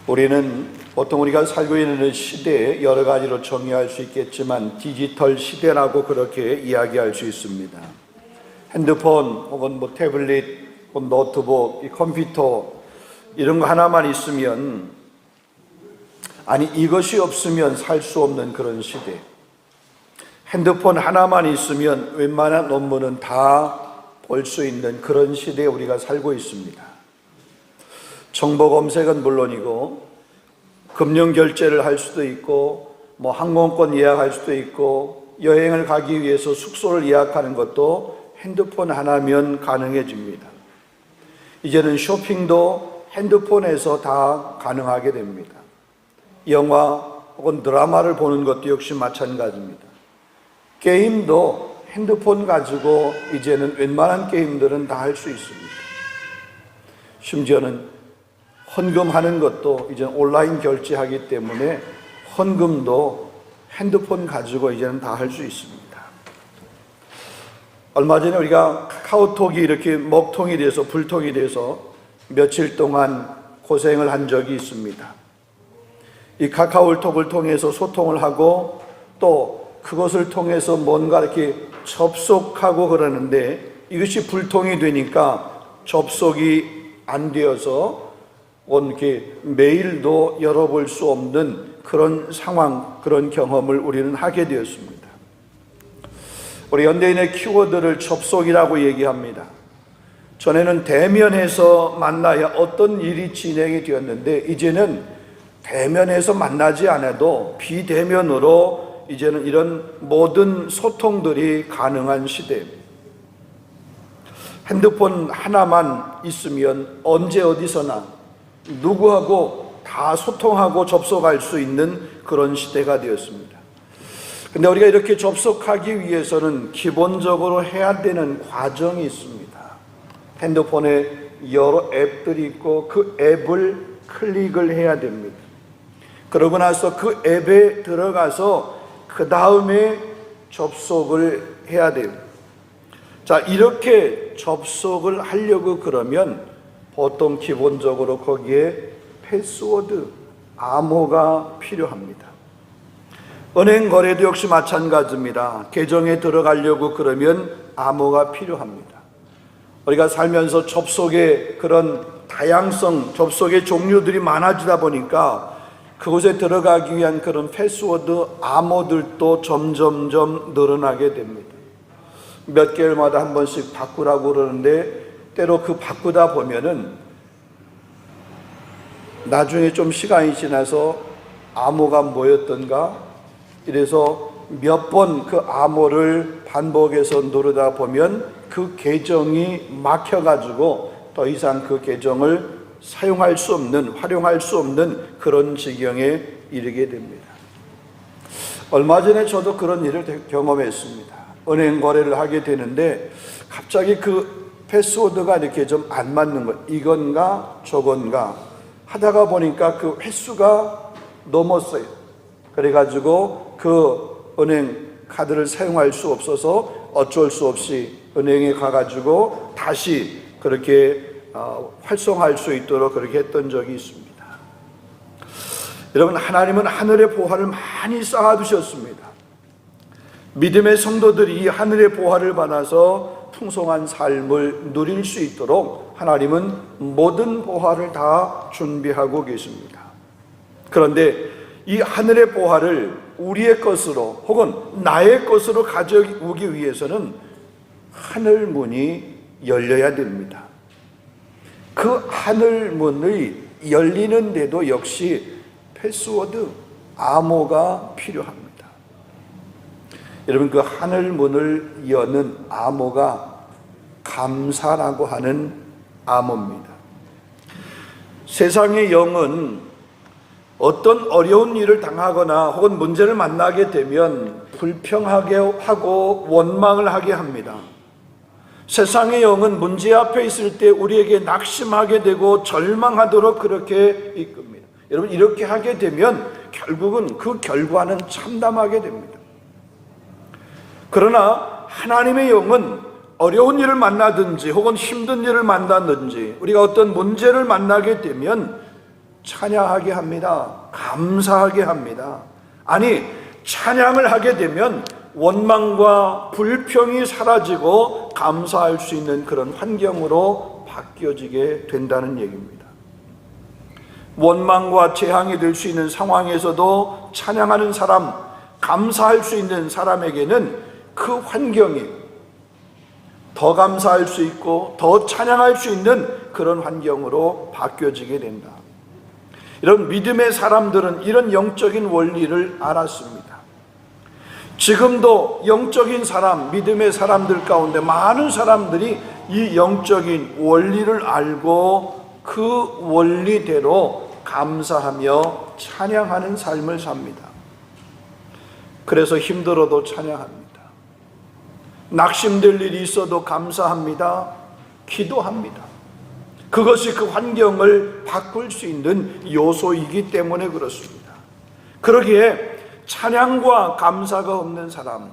우리는 보통 우리가 살고 있는 시대에 여러 가지로 정의할 수 있겠지만 디지털 시대라고 그렇게 이야기할 수 있습니다. 핸드폰 혹은 태블릿, 노트북, 컴퓨터 이런 거 하나만 있으면, 아니 이것이 없으면 살 수 없는 그런 시대. 핸드폰 하나만 있으면 웬만한 논문은 다 볼 수 있는 그런 시대에 우리가 살고 있습니다. 정보 검색은 물론이고 금융 결제를 할 수도 있고 항공권 예약할 수도 있고 여행을 가기 위해서 숙소를 예약하는 것도 핸드폰 하나면 가능해집니다. 이제는 쇼핑도 핸드폰에서 다 가능하게 됩니다. 영화 혹은 드라마를 보는 것도 역시 마찬가지입니다. 게임도 핸드폰 가지고 이제는 웬만한 게임들은 다 할 수 있습니다. 심지어는 헌금하는 것도 이제 온라인 결제하기 때문에 헌금도 핸드폰 가지고 이제는 다 할 수 있습니다. 얼마 전에 우리가 카카오톡이 이렇게 먹통이 돼서 불통이 돼서 며칠 동안 고생을 한 적이 있습니다. 이 카카오톡을 통해서 소통을 하고 또 그것을 통해서 뭔가 이렇게 접속하고 그러는데 이것이 불통이 되니까 접속이 안 되어서 이렇게 메일도 열어볼 수 없는 그런 상황, 그런 경험을 우리는 하게 되었습니다. 우리 현대인의 키워드를 접속이라고 얘기합니다. 전에는 대면해서 만나야 어떤 일이 진행이 되었는데 이제는 대면해서 만나지 않아도 비대면으로 이제는 이런 모든 소통들이 가능한 시대입니다. 핸드폰 하나만 있으면 언제 어디서나 누구하고 다 소통하고 접속할 수 있는 그런 시대가 되었습니다. 근데 우리가 이렇게 접속하기 위해서는 기본적으로 해야 되는 과정이 있습니다. 핸드폰에 여러 앱들이 있고 그 앱을 클릭을 해야 됩니다. 그러고 나서 그 앱에 들어가서 그 다음에 접속을 해야 돼요. 자, 이렇게 접속을 하려고 그러면 보통 기본적으로 거기에 패스워드, 암호가 필요합니다. 은행 거래도 역시 마찬가지입니다. 계정에 들어가려고 그러면 암호가 필요합니다. 우리가 살면서 접속의 그런 다양성, 접속의 종류들이 많아지다 보니까 그곳에 들어가기 위한 그런 패스워드, 암호들도 점점점 늘어나게 됩니다. 몇 개월마다 한 번씩 바꾸라고 그러는데 때로 그 바꾸다 보면은 나중에 좀 시간이 지나서 암호가 뭐였던가 이래서 몇 번 그 암호를 반복해서 누르다 보면 그 계정이 막혀가지고 더 이상 그 계정을 사용할 수 없는, 활용할 수 없는 그런 지경에 이르게 됩니다. 얼마 전에 저도 그런 일을 경험했습니다. 은행 거래를 하게 되는데 갑자기 그 패스워드가 이렇게 좀 안 맞는 것, 이건가 저건가 하다가 보니까 그 횟수가 넘었어요. 그래가지고 그 은행 카드를 사용할 수 없어서 어쩔 수 없이 은행에 가가지고 다시 그렇게 활성화할 수 있도록 그렇게 했던 적이 있습니다. 여러분, 하나님은 하늘의 보화를 많이 쌓아두셨습니다. 믿음의 성도들이 이 하늘의 보화를 받아서 풍성한 삶을 누릴 수 있도록 하나님은 모든 보화를 다 준비하고 계십니다. 그런데 이 하늘의 보화를 우리의 것으로 혹은 나의 것으로 가져오기 위해서는 하늘 문이 열려야 됩니다. 그 하늘 문이 열리는데도 역시 패스워드, 암호가 필요합니다. 여러분, 그 하늘 문을 여는 암호가 감사라고 하는 암호입니다. 세상의 영은 어떤 어려운 일을 당하거나 혹은 문제를 만나게 되면 불평하게 하고 원망을 하게 합니다. 세상의 영은 문제 앞에 있을 때 우리에게 낙심하게 되고 절망하도록 그렇게 이끕니다. 여러분, 이렇게 하게 되면 결국은 그 결과는 참담하게 됩니다. 그러나 하나님의 영은 어려운 일을 만나든지 혹은 힘든 일을 만나든지 우리가 어떤 문제를 만나게 되면 찬양하게 합니다. 감사하게 합니다. 아니, 찬양을 하게 되면 원망과 불평이 사라지고 감사할 수 있는 그런 환경으로 바뀌어지게 된다는 얘기입니다. 원망과 재앙이 될 수 있는 상황에서도 찬양하는 사람, 감사할 수 있는 사람에게는 그 환경이 더 감사할 수 있고 더 찬양할 수 있는 그런 환경으로 바뀌어지게 된다. 이런 믿음의 사람들은 이런 영적인 원리를 알았습니다. 지금도 영적인 사람, 믿음의 사람들 가운데 많은 사람들이 이 영적인 원리를 알고 그 원리대로 감사하며 찬양하는 삶을 삽니다. 그래서 힘들어도 찬양합니다. 낙심될 일이 있어도 감사합니다. 기도합니다. 그것이 그 환경을 바꿀 수 있는 요소이기 때문에 그렇습니다. 그러기에 찬양과 감사가 없는 사람,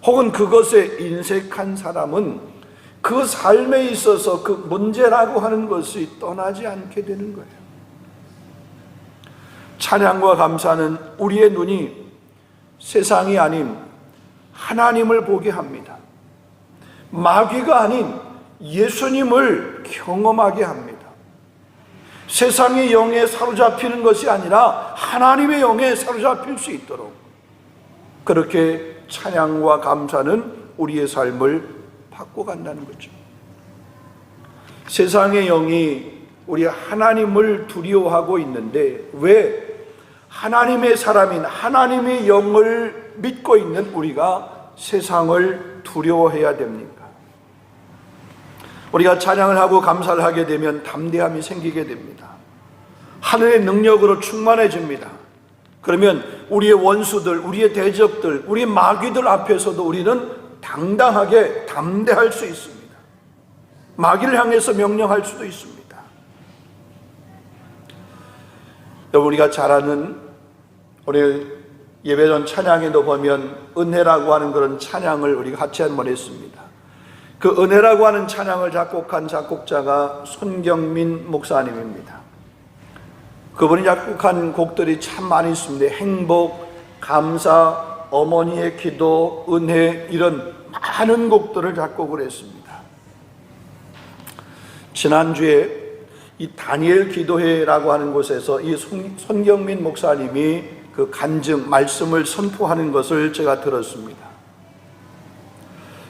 혹은 그것에 인색한 사람은 그 삶에 있어서 그 문제라고 하는 것이 떠나지 않게 되는 거예요. 찬양과 감사는 우리의 눈이 세상이 아닌 하나님을 보게 합니다. 마귀가 아닌 예수님을 경험하게 합니다. 세상의 영에 사로잡히는 것이 아니라 하나님의 영에 사로잡힐 수 있도록 그렇게 찬양과 감사는 우리의 삶을 바꿔간다는 거죠. 세상의 영이 우리 하나님을 두려워하고 있는데 왜 하나님의 사람인 하나님의 영을 믿고 있는 우리가 세상을 두려워해야 됩니까? 우리가 찬양을 하고 감사를 하게 되면 담대함이 생기게 됩니다. 하늘의 능력으로 충만해집니다. 그러면 우리의 원수들, 우리의 대적들, 우리 마귀들 앞에서도 우리는 당당하게 담대할 수 있습니다. 마귀를 향해서 명령할 수도 있습니다. 여러분, 우리가 잘 아는 오늘 예배전 찬양에도 보면 은혜라고 하는 그런 찬양을 우리가 같이 한번 했습니다. 그 은혜라고 하는 찬양을 작곡한 작곡자가 손경민 목사님입니다. 그분이 작곡한 곡들이 참 많이 있습니다. 행복, 감사, 어머니의 기도, 은혜, 이런 많은 곡들을 작곡을 했습니다. 지난주에 이 다니엘 기도회라고 하는 곳에서 이 손경민 목사님이 그 간증, 말씀을 선포하는 것을 제가 들었습니다.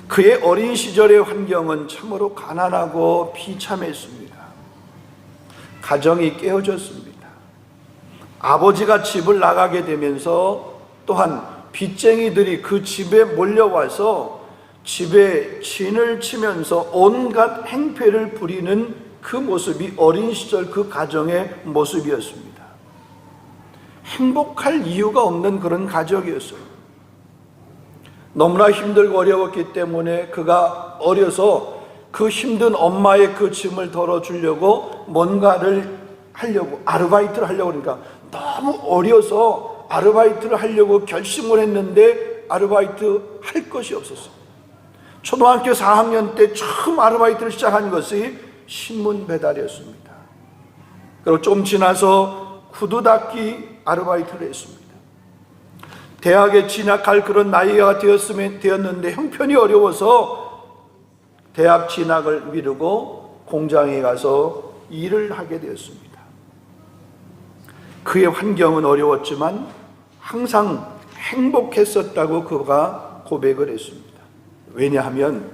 그의 어린 시절의 환경은 참으로 가난하고 비참했습니다. 가정이 깨어졌습니다. 아버지가 집을 나가게 되면서 또한 빚쟁이들이 그 집에 몰려와서 집에 진을 치면서 온갖 행패를 부리는 그 모습이 어린 시절 그 가정의 모습이었습니다. 행복할 이유가 없는 그런 가족이었어요. 너무나 힘들고 어려웠기 때문에 그가 어려서 그 힘든 엄마의 그 짐을 덜어주려고 뭔가를 하려고, 아르바이트를 하려고, 그러니까 너무 어려서 아르바이트를 하려고 결심을 했는데 아르바이트 할 것이 없었어요. 초등학교 4학년 때 처음 아르바이트를 시작한 것이 신문 배달이었습니다. 그리고 좀 지나서 구두 닦기 아르바이트를 했습니다. 대학에 진학할 그런 나이가 되었는데 형편이 어려워서 대학 진학을 미루고 공장에 가서 일을 하게 되었습니다. 그의 환경은 어려웠지만 항상 행복했었다고 그가 고백을 했습니다. 왜냐하면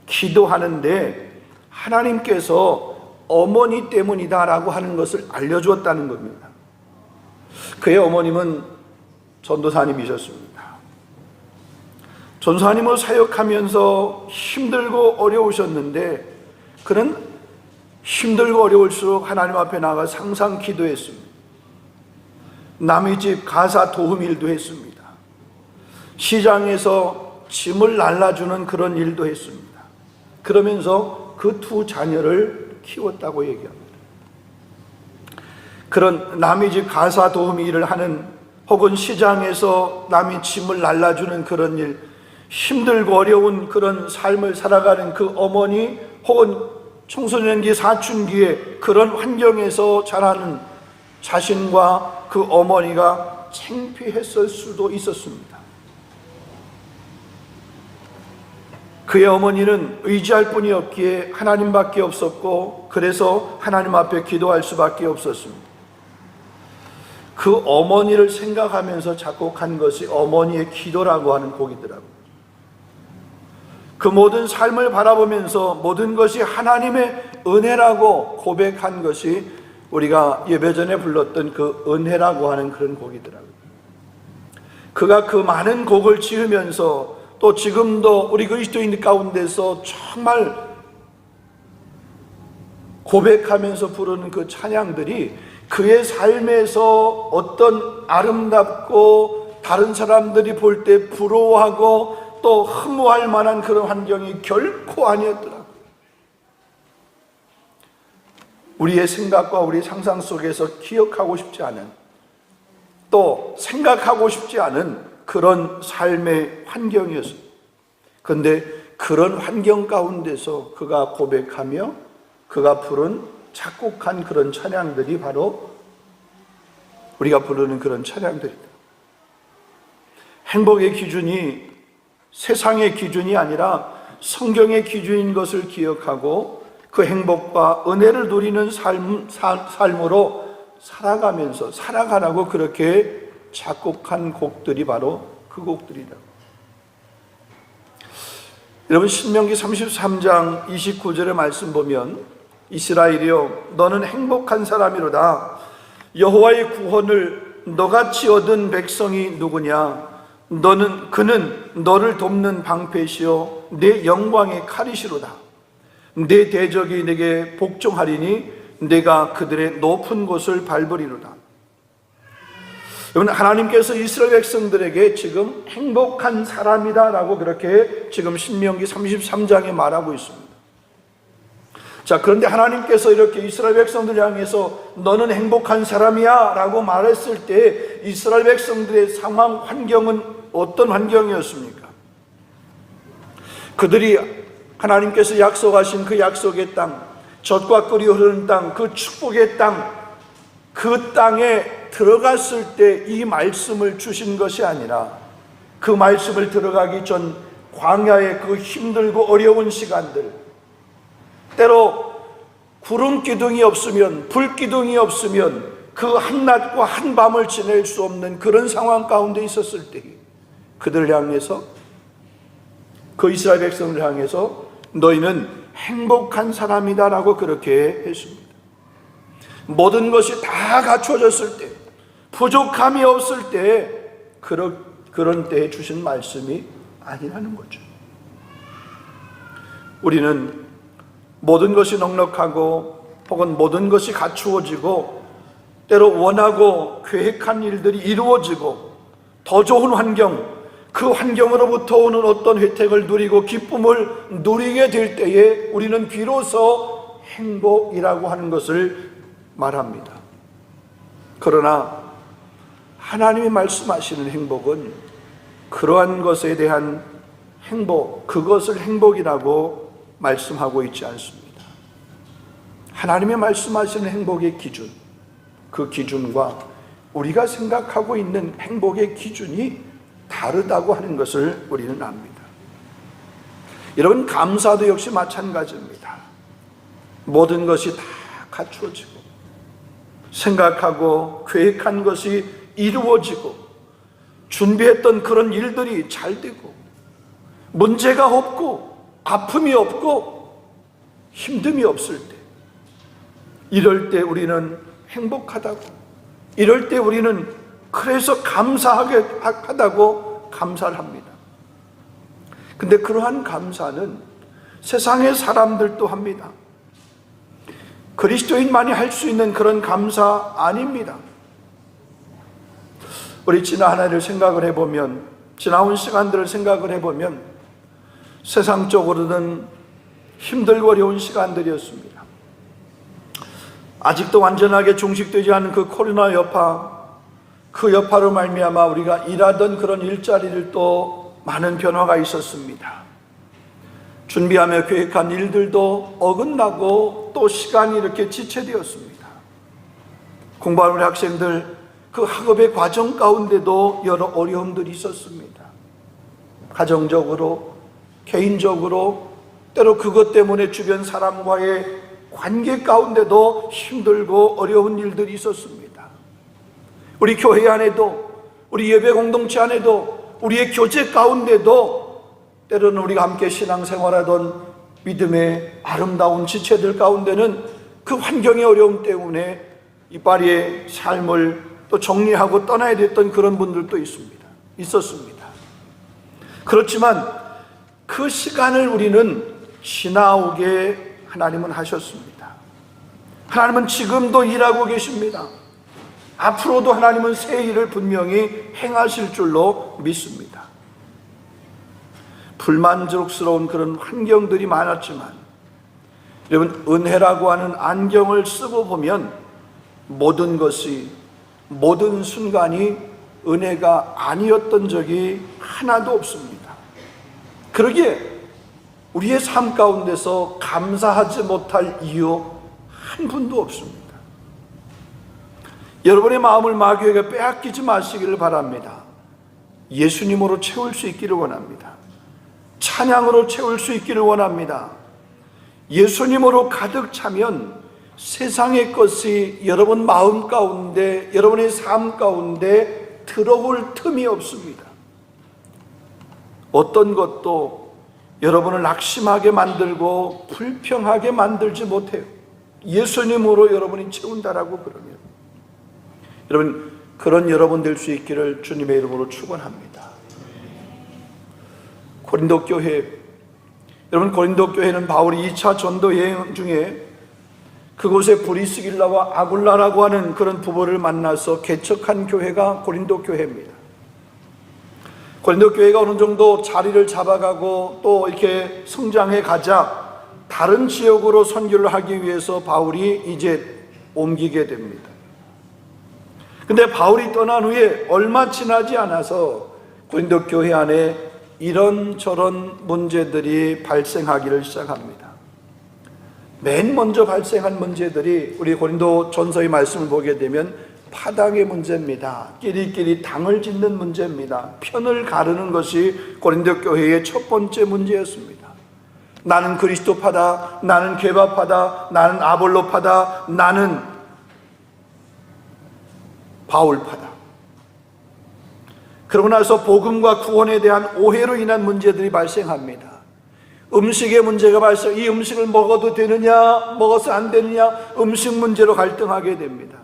기도하는데 하나님께서 어머니 때문이다라고 하는 것을 알려주었다는 겁니다. 그의 어머님은 전도사님이셨습니다. 전도사님을 사역하면서 힘들고 어려우셨는데 그는 힘들고 어려울수록 하나님 앞에 나가 항상 기도했습니다. 남의 집 가사 도움 일도 했습니다. 시장에서 짐을 날라주는 그런 일도 했습니다. 그러면서 그 두 자녀를 키웠다고 얘기합니다. 그런 남의 집 가사 도움 일을 하는, 혹은 시장에서 남의 짐을 날라주는 그런 일, 힘들고 어려운 그런 삶을 살아가는 그 어머니, 혹은 청소년기 사춘기에 그런 환경에서 자라는 자신과 그 어머니가 창피했을 수도 있었습니다. 그의 어머니는 의지할 분이 없기에 하나님밖에 없었고, 그래서 하나님 앞에 기도할 수밖에 없었습니다. 그 어머니를 생각하면서 작곡한 것이 어머니의 기도라고 하는 곡이더라고요. 그 모든 삶을 바라보면서 모든 것이 하나님의 은혜라고 고백한 것이 우리가 예배전에 불렀던 그 은혜라고 하는 그런 곡이더라고요. 그가 그 많은 곡을 지으면서 또 지금도 우리 그리스도인 가운데서 정말 고백하면서 부르는 그 찬양들이 그의 삶에서 어떤 아름답고 다른 사람들이 볼 때 부러워하고 또 흠모할 만한 그런 환경이 결코 아니었더라고요. 우리의 생각과 우리 상상 속에서 기억하고 싶지 않은, 또 생각하고 싶지 않은 그런 삶의 환경이었어요. 그런데 그런 환경 가운데서 그가 고백하며 그가 부른 작곡한 그런 찬양들이 바로 우리가 부르는 그런 찬양들이다. 행복의 기준이 세상의 기준이 아니라 성경의 기준인 것을 기억하고 그 행복과 은혜를 누리는 삶으로 살아가라고 그렇게 작곡한 곡들이 바로 그 곡들이다. 여러분, 신명기 33장 29절의 말씀 보면 이스라엘이여 너는 행복한 사람이로다. 여호와의 구원을 너같이 얻은 백성이 누구냐? 그는 너를 돕는 방패시요 내 영광의 칼이시로다. 내 대적이 내게 복종하리니 내가 그들의 높은 곳을 밟으리로다. 여러분, 하나님께서 이스라엘 백성들에게 지금 행복한 사람이다라고 그렇게 지금 신명기 33장에 말하고 있습니다. 자, 그런데 하나님께서 이렇게 이스라엘 백성들 향해서 너는 행복한 사람이야 라고 말했을 때 이스라엘 백성들의 상황, 환경은 어떤 환경이었습니까? 그들이 하나님께서 약속하신 그 약속의 땅, 젖과 꿀이 흐르는 땅, 그 축복의 땅, 그 땅에 들어갔을 때 이 말씀을 주신 것이 아니라 그 말씀을 들어가기 전 광야의 그 힘들고 어려운 시간들, 때로 구름 기둥이 없으면, 불 기둥이 없으면 그 한낮과 한밤을 지낼 수 없는 그런 상황 가운데 있었을 때 그들을 향해서, 그 이스라엘 백성을 향해서 너희는 행복한 사람이다 라고 그렇게 했습니다. 모든 것이 다 갖춰졌을 때, 부족함이 없을 때, 그런 때에 주신 말씀이 아니라는 거죠. 우리는 모든 것이 넉넉하고 혹은 모든 것이 갖추어지고 때로 원하고 계획한 일들이 이루어지고 더 좋은 환경, 그 환경으로부터 오는 어떤 혜택을 누리고 기쁨을 누리게 될 때에 우리는 비로소 행복이라고 하는 것을 말합니다. 그러나 하나님이 말씀하시는 행복은 그러한 것에 대한 행복, 그것을 행복이라고 말씀하고 있지 않습니다. 하나님이 말씀하시는 행복의 기준, 그 기준과 우리가 생각하고 있는 행복의 기준이 다르다고 하는 것을 우리는 압니다. 여러분, 감사도 역시 마찬가지입니다. 모든 것이 다 갖추어지고 생각하고 계획한 것이 이루어지고 준비했던 그런 일들이 잘 되고 문제가 없고 아픔이 없고 힘듦이 없을 때, 이럴 때 우리는 행복하다고, 이럴 때 우리는 그래서 감사하다고 감사를 합니다. 근데 그러한 감사는 세상의 사람들도 합니다. 그리스도인만이 할 수 있는 그런 감사 아닙니다. 우리 지난 한 해를 생각을 해보면, 지나온 시간들을 생각을 해보면 세상적으로는 힘들고 어려운 시간들이었습니다. 아직도 완전하게 종식되지 않은 그 코로나 여파, 그 여파로 말미암아 우리가 일하던 그런 일자리를 또 많은 변화가 있었습니다. 준비하며 계획한 일들도 어긋나고 또 시간이 이렇게 지체되었습니다. 공부하는 우리 학생들 그 학업의 과정 가운데도 여러 어려움들이 있었습니다. 가정적으로, 개인적으로, 때로 그것 때문에 주변 사람과의 관계 가운데도 힘들고 어려운 일들이 있었습니다. 우리 교회 안에도, 우리 예배 공동체 안에도, 우리의 교제 가운데도 때로는 우리가 함께 신앙생활하던 믿음의 아름다운 지체들 가운데는 그 환경의 어려움 때문에 이파리의 삶을 또 정리하고 떠나야 됐던 그런 분들도 있었습니다. 그렇지만 그 시간을 우리는 지나오게 하나님은 하셨습니다. 하나님은 지금도 일하고 계십니다. 앞으로도 하나님은 새 일을 분명히 행하실 줄로 믿습니다. 불만족스러운 그런 환경들이 많았지만 여러분, 은혜라고 하는 안경을 쓰고 보면 모든 것이, 모든 순간이 은혜가 아니었던 적이 하나도 없습니다. 그러기에 우리의 삶 가운데서 감사하지 못할 이유 한 분도 없습니다. 여러분의 마음을 마귀에게 빼앗기지 마시기를 바랍니다. 예수님으로 채울 수 있기를 원합니다. 찬양으로 채울 수 있기를 원합니다. 예수님으로 가득 차면 세상의 것이 여러분 마음 가운데, 여러분의 삶 가운데 들어올 틈이 없습니다. 어떤 것도 여러분을 낙심하게 만들고 불평하게 만들지 못해요. 예수님으로 여러분이 채운다라고 그러면 여러분, 그런 여러분 될 수 있기를 주님의 이름으로 축원합니다. 고린도 교회, 여러분, 고린도 교회는 바울이 2차 전도 여행 중에 그곳에 브리스길라와 아굴라라고 하는 그런 부부를 만나서 개척한 교회가 고린도 교회입니다. 고린도 교회가 어느 정도 자리를 잡아가고 또 이렇게 성장해 가자 다른 지역으로 선교를 하기 위해서 바울이 이제 옮기게 됩니다. 근데 바울이 떠난 후에 얼마 지나지 않아서 고린도 교회 안에 이런저런 문제들이 발생하기를 시작합니다. 맨 먼저 발생한 문제들이 우리 고린도 전서의 말씀을 보게 되면 파당의 문제입니다. 끼리끼리 당을 짓는 문제입니다. 편을 가르는 것이 고린도 교회의 첫 번째 문제였습니다. 나는 그리스도파다, 나는 게바파다, 나는 아볼로파다, 나는 바울파다. 그러고 나서 복음과 구원에 대한 오해로 인한 문제들이 발생합니다. 음식의 문제가 발생, 이 음식을 먹어도 되느냐, 먹어서 안 되느냐, 음식 문제로 갈등하게 됩니다.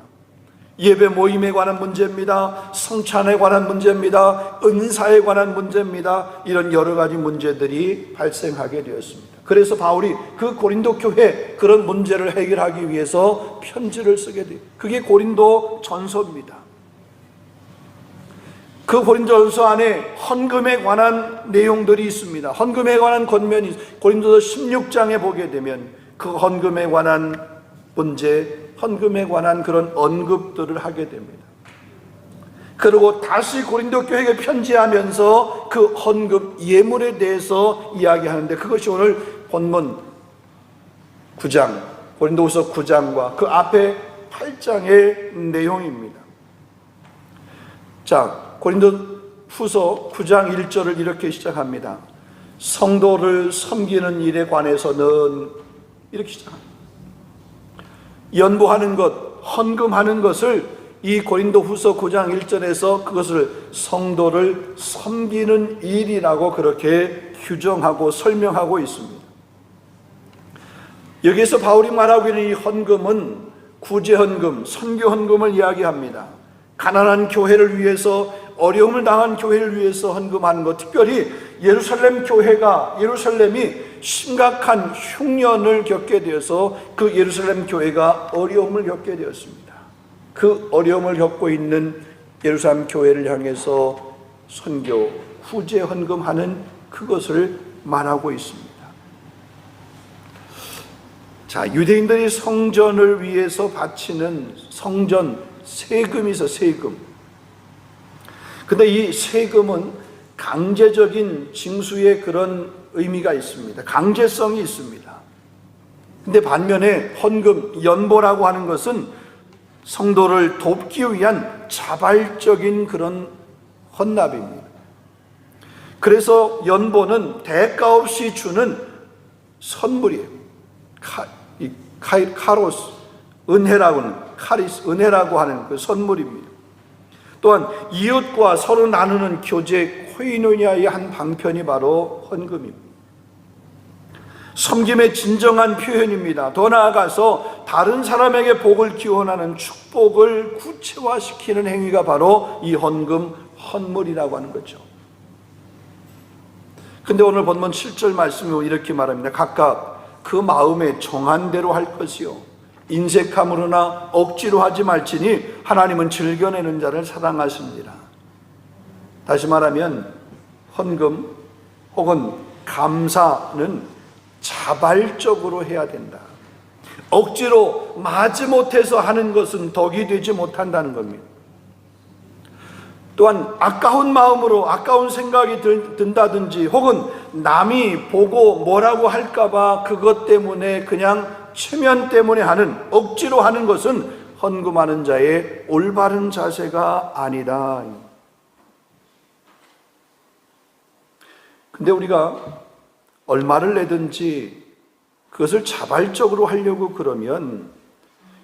예배 모임에 관한 문제입니다. 성찬에 관한 문제입니다. 은사에 관한 문제입니다. 이런 여러 가지 문제들이 발생하게 되었습니다. 그래서 바울이 그 고린도 교회 그런 문제를 해결하기 위해서 편지를 쓰게 돼요. 그게 고린도 전서입니다. 그 고린도전서 안에 헌금에 관한 내용들이 있습니다. 헌금에 관한 권면이 고린도서 16장에 보게 되면 그 헌금에 관한 문제, 헌금에 관한 그런 언급들을 하게 됩니다. 그리고 다시 고린도 교회에 편지하면서 그 헌금 예물에 대해서 이야기하는데 그것이 오늘 본문 9장, 고린도후서 9장과 그 앞에 8장의 내용입니다. 자, 고린도후서 9장 1절을 이렇게 시작합니다. 성도를 섬기는 일에 관해서는 이렇게 시작합니다. 연보하는 것, 헌금하는 것을 이 고린도후서 9장 1절에서 그것을 성도를 섬기는 일이라고 그렇게 규정하고 설명하고 있습니다. 여기에서 바울이 말하고 있는 이 헌금은 구제헌금, 선교헌금을 이야기합니다. 가난한 교회를 위해서, 어려움을 당한 교회를 위해서 헌금하는 것, 특별히 예루살렘 교회가, 예루살렘이 심각한 흉년을 겪게 되어서 그 예루살렘 교회가 어려움을 겪게 되었습니다. 그 어려움을 겪고 있는 예루살렘 교회를 향해서 선교, 후제 헌금하는 그것을 말하고 있습니다. 자, 유대인들이 성전을 위해서 바치는 성전 세금이 있어, 세금. 근데 이 세금은 강제적인 징수의 그런 의미가 있습니다. 강제성이 있습니다. 근데 반면에 헌금, 연보라고 하는 것은 성도를 돕기 위한 자발적인 그런 헌납입니다. 그래서 연보는 대가 없이 주는 선물이에요. 카로스, 은혜라고는 카리스, 은혜라고 하는 그 선물입니다. 또한 이웃과 서로 나누는 교제 코이노니아의 한 방편이 바로 헌금입니다. 섬김의 진정한 표현입니다. 더 나아가서 다른 사람에게 복을 기원하는 축복을 구체화시키는 행위가 바로 이 헌금, 헌물이라고 하는 거죠. 근데 오늘 본문 7절 말씀이 이렇게 말합니다. 각각 그 마음에 정한 대로 할 것이요 인색함으로나 억지로 하지 말지니 하나님은 즐겨내는 자를 사랑하십니다. 다시 말하면 헌금 혹은 감사는 자발적으로 해야 된다. 억지로 마지못해서 하는 것은 덕이 되지 못한다는 겁니다. 또한 아까운 마음으로 아까운 생각이 든다든지 혹은 남이 보고 뭐라고 할까봐 그것 때문에 그냥 체면 때문에 하는, 억지로 하는 것은 헌금하는 자의 올바른 자세가 아니다. 근데 우리가 얼마를 내든지 그것을 자발적으로 하려고 그러면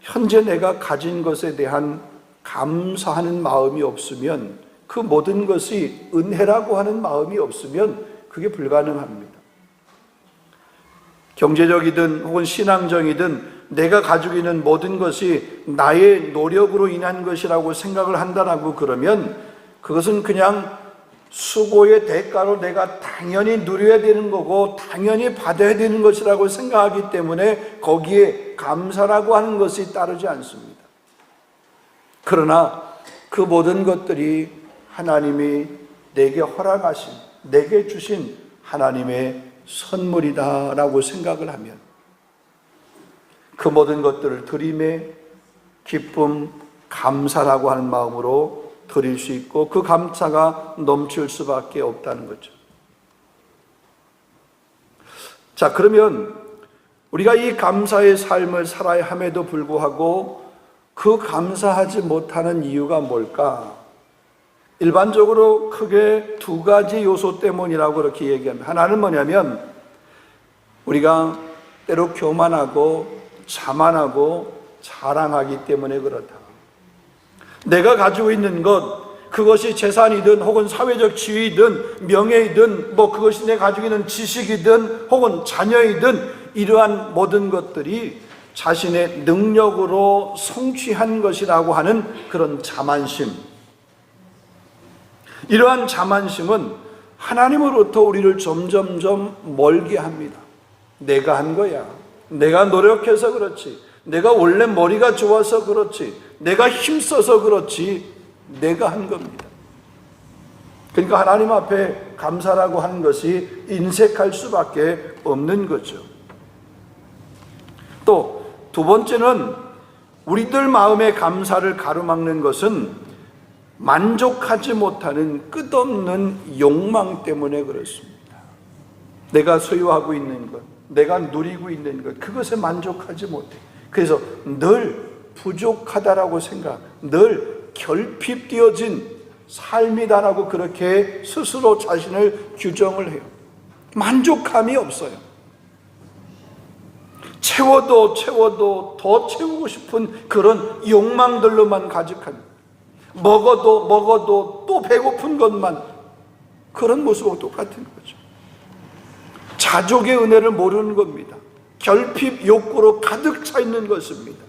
현재 내가 가진 것에 대한 감사하는 마음이 없으면, 그 모든 것이 은혜라고 하는 마음이 없으면 그게 불가능합니다. 경제적이든 혹은 신앙적이든 내가 가지고 있는 모든 것이 나의 노력으로 인한 것이라고 생각을 한다라고 그러면 그것은 그냥 수고의 대가로 내가 당연히 누려야 되는 거고 당연히 받아야 되는 것이라고 생각하기 때문에 거기에 감사라고 하는 것이 따르지 않습니다. 그러나 그 모든 것들이 하나님이 내게 허락하신, 내게 주신 하나님의 선물이다라고 생각을 하면 그 모든 것들을 드림의 기쁨, 감사라고 하는 마음으로 드릴 수 있고 그 감사가 넘칠 수밖에 없다는 거죠. 자, 그러면 우리가 이 감사의 삶을 살아야 함에도 불구하고 그 감사하지 못하는 이유가 뭘까? 일반적으로 크게 두 가지 요소 때문이라고 그렇게 얘기합니다. 하나는 뭐냐면 우리가 때로 교만하고 자만하고 자랑하기 때문에 그렇다. 내가 가지고 있는 것, 그것이 재산이든 혹은 사회적 지위든 명예이든 그것이 내가 가지고 있는 지식이든 혹은 자녀이든 이러한 모든 것들이 자신의 능력으로 성취한 것이라고 하는 그런 자만심, 이러한 자만심은 하나님으로부터 우리를 점점점 멀게 합니다. 내가 한 거야, 내가 노력해서 그렇지, 내가 원래 머리가 좋아서 그렇지, 내가 힘써서 그렇지, 내가 한 겁니다. 그러니까 하나님 앞에 감사라고 하는 것이 인색할 수밖에 없는 거죠. 또 두 번째는 우리들 마음의 감사를 가로막는 것은 만족하지 못하는 끝없는 욕망 때문에 그렇습니다. 내가 소유하고 있는 것, 내가 누리고 있는 것, 그것에 만족하지 못해. 그래서 늘 부족하다라고 생각, 늘 결핍되어진 삶이다라고 그렇게 스스로 자신을 규정을 해요. 만족감이 없어요. 채워도 더 채우고 싶은 그런 욕망들로만 가득합니다. 먹어도 또 배고픈 것만, 그런 모습과 똑같은 거죠. 자족의 은혜를 모르는 겁니다. 결핍 욕구로 가득 차 있는 것입니다.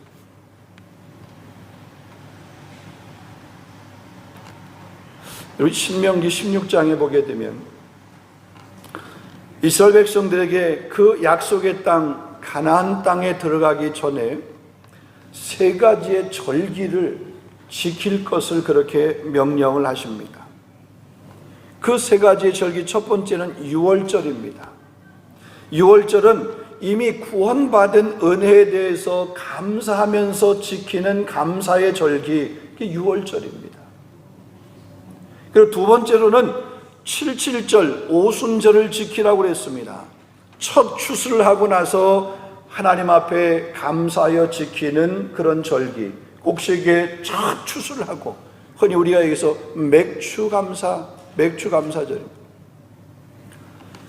우리 신명기 16장에 보게 되면 이스라엘 백성들에게 그 약속의 땅 가나안 땅에 들어가기 전에 세 가지의 절기를 지킬 것을 그렇게 명령을 하십니다. 그 세 가지의 절기, 첫 번째는 유월절입니다. 유월절은 이미 구원받은 은혜에 대해서 감사하면서 지키는 감사의 절기, 그게 유월절입니다. 그리고 두 번째로는 77절 오순절을 지키라고 그랬습니다. 첫 추수를 하고 나서 하나님 앞에 감사하여 지키는 그런 절기, 곡식에 쫙 추수를 하고, 흔히 우리가 여기서 맥추감사절입니다.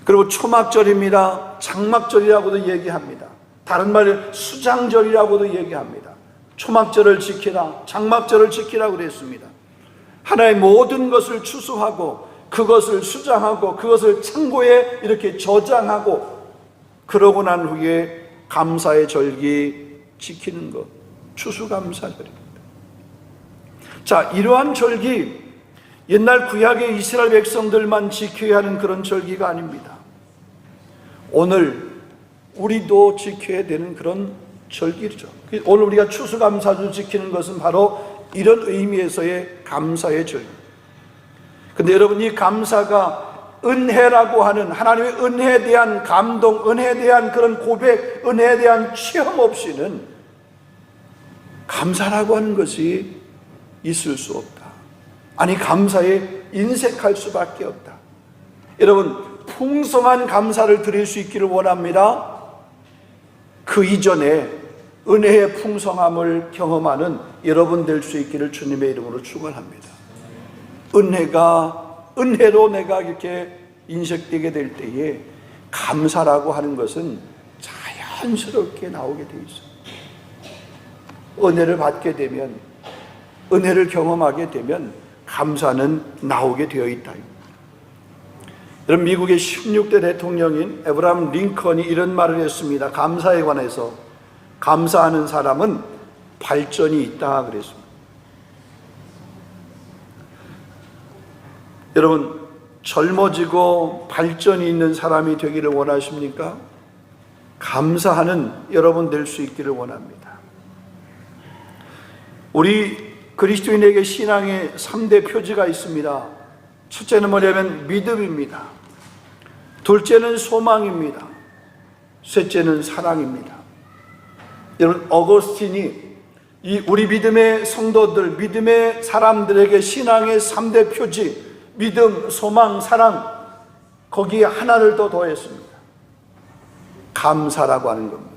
그리고 초막절입니다. 장막절이라고도 얘기합니다. 다른 말로 수장절이라고도 얘기합니다. 초막절을 지키라, 장막절을 지키라 그랬습니다. 하나의 모든 것을 추수하고 그것을 수장하고 그것을 창고에 이렇게 저장하고, 그러고 난 후에 감사의 절기 지키는 것, 추수감사절입니다. 자, 이러한 절기, 옛날 구약의 이스라엘 백성들만 지켜야 하는 그런 절기가 아닙니다. 오늘 우리도 지켜야 되는 그런 절기죠. 오늘 우리가 추수감사절 지키는 것은 바로 이런 의미에서의 감사의 절기. 근데 여러분, 이 감사가 은혜라고 하는 하나님의 은혜에 대한 감동, 은혜에 대한 그런 고백, 은혜에 대한 체험 없이는 감사라고 하는 것이 있을 수 없다. 아니, 감사에 인색할 수밖에 없다. 여러분, 풍성한 감사를 드릴 수 있기를 원합니다. 그 이전에 은혜의 풍성함을 경험하는 여러분 될 수 있기를 주님의 이름으로 축원합니다. 은혜로 내가 이렇게 인식되게 될 때에 감사라고 하는 것은 자연스럽게 나오게 돼 있어요. 은혜를 받게 되면, 은혜를 경험하게 되면 감사는 나오게 되어 있다. 여러분, 미국의 16대 대통령인 에브라함 링컨이 이런 말을 했습니다. 감사에 관해서, 감사하는 사람은 발전이 있다 그랬습니다. 여러분, 젊어지고 발전이 있는 사람이 되기를 원하십니까? 감사하는 여러분 될 수 있기를 원합니다. 우리 그리스도인에게 신앙의 3대 표지가 있습니다. 첫째는 뭐냐면 믿음입니다. 둘째는 소망입니다. 셋째는 사랑입니다. 여러분, 어거스틴이 이 우리 믿음의 성도들, 믿음의 사람들에게 신앙의 3대 표지, 믿음, 소망, 사랑, 거기에 하나를 더 더했습니다. 감사라고 하는 겁니다.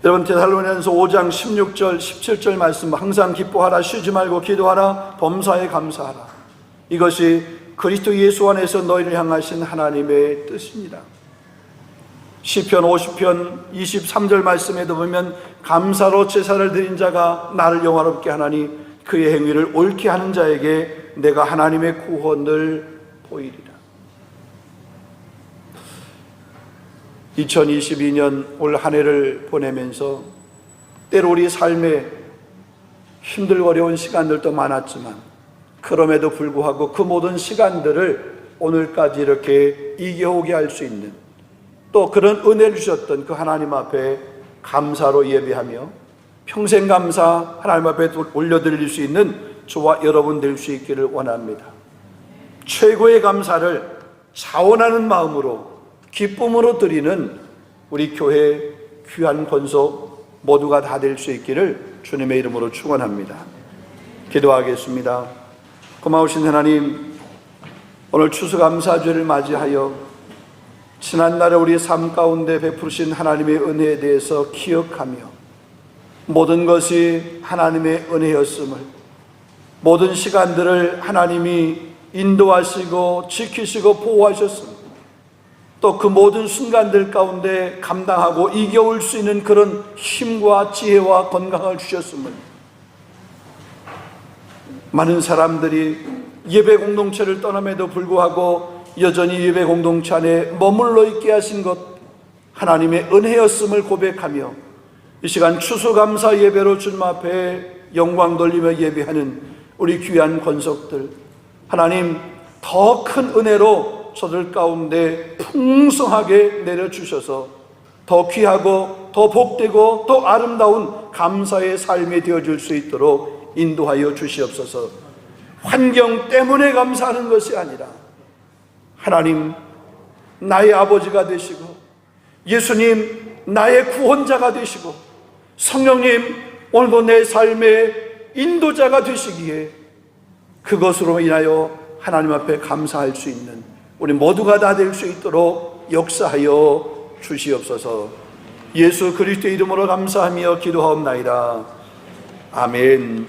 여러분, 데살로니가서 5장 16절 17절 말씀, 항상 기뻐하라, 쉬지 말고 기도하라, 범사에 감사하라. 이것이 그리스도 예수 안에서 너희를 향하신 하나님의 뜻입니다. 시편 50편 23절 말씀에도 보면, 감사로 제사를 드린 자가 나를 영화롭게 하나니 그의 행위를 옳게 하는 자에게 내가 하나님의 구원을 보이리라. 2022년 올 한 해를 보내면서 때로 우리 삶에 힘들고 어려운 시간들도 많았지만, 그럼에도 불구하고 그 모든 시간들을 오늘까지 이렇게 이겨오게 할 수 있는, 또 그런 은혜를 주셨던 그 하나님 앞에 감사로 예배하며 평생 감사 하나님 앞에 올려드릴 수 있는 저와 여러분 될 수 있기를 원합니다. 최고의 감사를 자원하는 마음으로, 기쁨으로 드리는 우리 교회 귀한 권속 모두가 다 될 수 있기를 주님의 이름으로 축원합니다. 기도하겠습니다. 고마우신 하나님, 오늘 추수감사주를 맞이하여 지난날에 우리 삶 가운데 베푸신 하나님의 은혜에 대해서 기억하며, 모든 것이 하나님의 은혜였음을, 모든 시간들을 하나님이 인도하시고 지키시고 보호하셨음을, 또 그 모든 순간들 가운데 감당하고 이겨올 수 있는 그런 힘과 지혜와 건강을 주셨음을, 많은 사람들이 예배 공동체를 떠남에도 불구하고 여전히 예배 공동체 안에 머물러 있게 하신 것, 하나님의 은혜였음을 고백하며 이 시간 추수감사 예배로 주님 앞에 영광 돌리며 예배하는 우리 귀한 권속들, 하나님 더 큰 은혜로 저들 가운데 풍성하게 내려주셔서 더 귀하고 더 복되고 더 아름다운 감사의 삶이 되어줄 수 있도록 인도하여 주시옵소서. 환경 때문에 감사하는 것이 아니라 하나님 나의 아버지가 되시고, 예수님 나의 구원자가 되시고, 성령님 오늘도 내 삶의 인도자가 되시기에 그것으로 인하여 하나님 앞에 감사할 수 있는 우리 모두가 다 될 수 있도록 역사하여 주시옵소서. 예수 그리스도의 이름으로 감사하며 기도하옵나이다. 아멘.